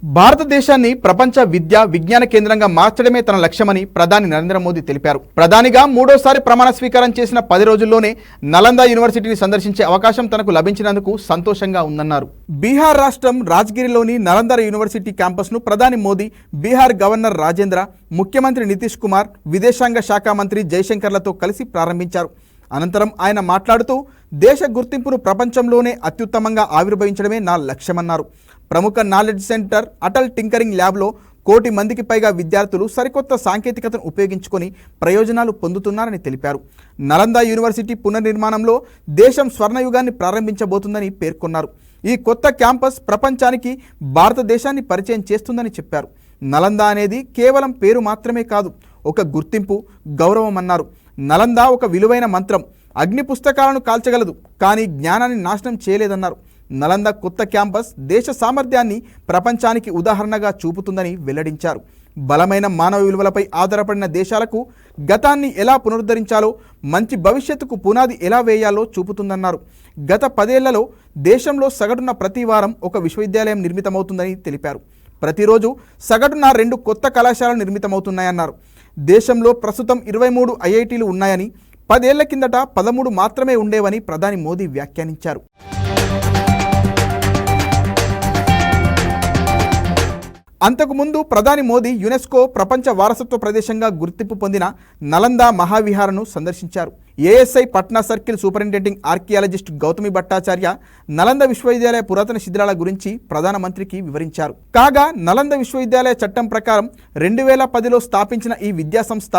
భారతదేశాన్ని ప్రపంచ విద్య విజ్ఞాన కేంద్రంగా మార్చడమే తన లక్ష్యమని ప్రధాని నరేంద్ర మోదీ తెలిపారు. ప్రధానిగా మూడోసారి ప్రమాణ స్వీకారం చేసిన 10 రోజుల్లోనే నలంద యూనివర్సిటీని సందర్శించే అవకాశం తనకు లభించినందుకు సంతోషంగా ఉందన్నారు. బీహార్ రాష్ట్రం రాజ్గిరిలోని నలంద యూనివర్సిటీ క్యాంపస్ను ప్రధాని మోదీ, బీహార్ గవర్నర్ రాజేంద్ర, ముఖ్యమంత్రి నితీష్ కుమార్, విదేశాంగ శాఖ మంత్రి జైశంకర్లతో కలిసి ప్రారంభించారు. అనంతరం ఆయన మాట్లాడుతూ దేశ గుర్తింపును ప్రపంచంలోనే అత్యుత్తమంగా ఆవిర్భవించడమే నా లక్ష్యమన్నారు. ప్రముఖ నాలెడ్జ్ సెంటర్ అటల్ టింకరింగ్ ల్యాబ్లో 1 కోటి మందికి పైగా విద్యార్థులు సరికొత్త సాంకేతికతను ఉపయోగించుకొని ప్రయోజనాలు పొందుతున్నారని తెలిపారు. నలంద యూనివర్సిటీ పునర్నిర్మాణంలో దేశం స్వర్ణయుగాన్ని ప్రారంభించబోతుందని పేర్కొన్నారు. ఈ కొత్త క్యాంపస్ ప్రపంచానికి భారతదేశాన్ని పరిచయం చేస్తుందని చెప్పారు. నలంద అనేది కేవలం పేరు మాత్రమే కాదు, ఒక గుర్తింపు, గౌరవం అన్నారు. నలంద ఒక విలువైన మంత్రం. అగ్ని పుస్తకాలను కాల్చగలదు, కానీ జ్ఞానాన్ని నాశనం చేయలేదన్నారు. నలంద కొత్త క్యాంపస్ దేశ సామర్థ్యాన్ని ప్రపంచానికి ఉదాహరణగా చూపుతుందని వెల్లడించారు. బలమైన మానవ విలువలపై ఆధారపడిన దేశాలకు గతాన్ని ఎలా పునరుద్ధరించాలో, మంచి భవిష్యత్తుకు పునాది ఎలా వేయాలో చూపుతుందన్నారు. గత 10 ఏళ్లలో దేశంలో సగటున ప్రతి వారం ఒక విశ్వవిద్యాలయం నిర్మితమవుతుందని తెలిపారు. ప్రతిరోజు సగటున 2 కొత్త కళాశాలలు నిర్మితమవుతున్నాయన్నారు. దేశంలో ప్రస్తుతం 23 ఐఐటీలు ఉన్నాయని, 10 ఏళ్ల కిందట 13 మాత్రమే ఉండేవని ప్రధాని మోదీ వ్యాఖ్యానించారు. అంతకుముందు ప్రధాని మోదీ యునెస్కో ప్రపంచ వారసత్వ ప్రదేశంగా గుర్తింపు పొందిన నలంద మహావిహారను సందర్శించారు. ASI Patna circle superintending archaeologist Gautami Bhattacharya Nalanda విశ్వవిద్యాలయ పురాతన శిథిలాల గురించి ప్రధానమంత్రికి వివరించారు. కాగా నలంద విశ్వవిద్యాలయ చట్టం ప్రకారం 2010లో స్థాపించిన ఈ విద్యాసంస్థ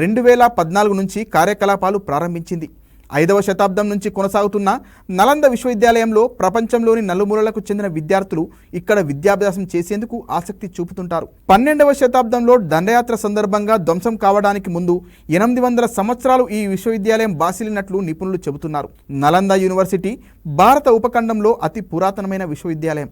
2014 నుంచి కార్యకలాపాలు ప్రారంభించింది. 5వ శతాబ్దం నుంచి కొనసాగుతున్న నలంద విశ్వవిద్యాలయంలో ప్రపంచంలోని నలుమూలలకు చెందిన విద్యార్థులు ఇక్కడ విద్యాభ్యాసం చేసేందుకు ఆసక్తి చూపుతుంటారు. 12వ శతాబ్దంలో దండయాత్ర సందర్భంగా ధ్వంసం కావడానికి ముందు 800 సంవత్సరాలు ఈ విశ్వవిద్యాలయం బాసిల్లినట్లు నిపుణులు చెబుతున్నారు. నలంద యూనివర్సిటీ భారత ఉపఖండంలో అతి పురాతనమైన విశ్వవిద్యాలయం.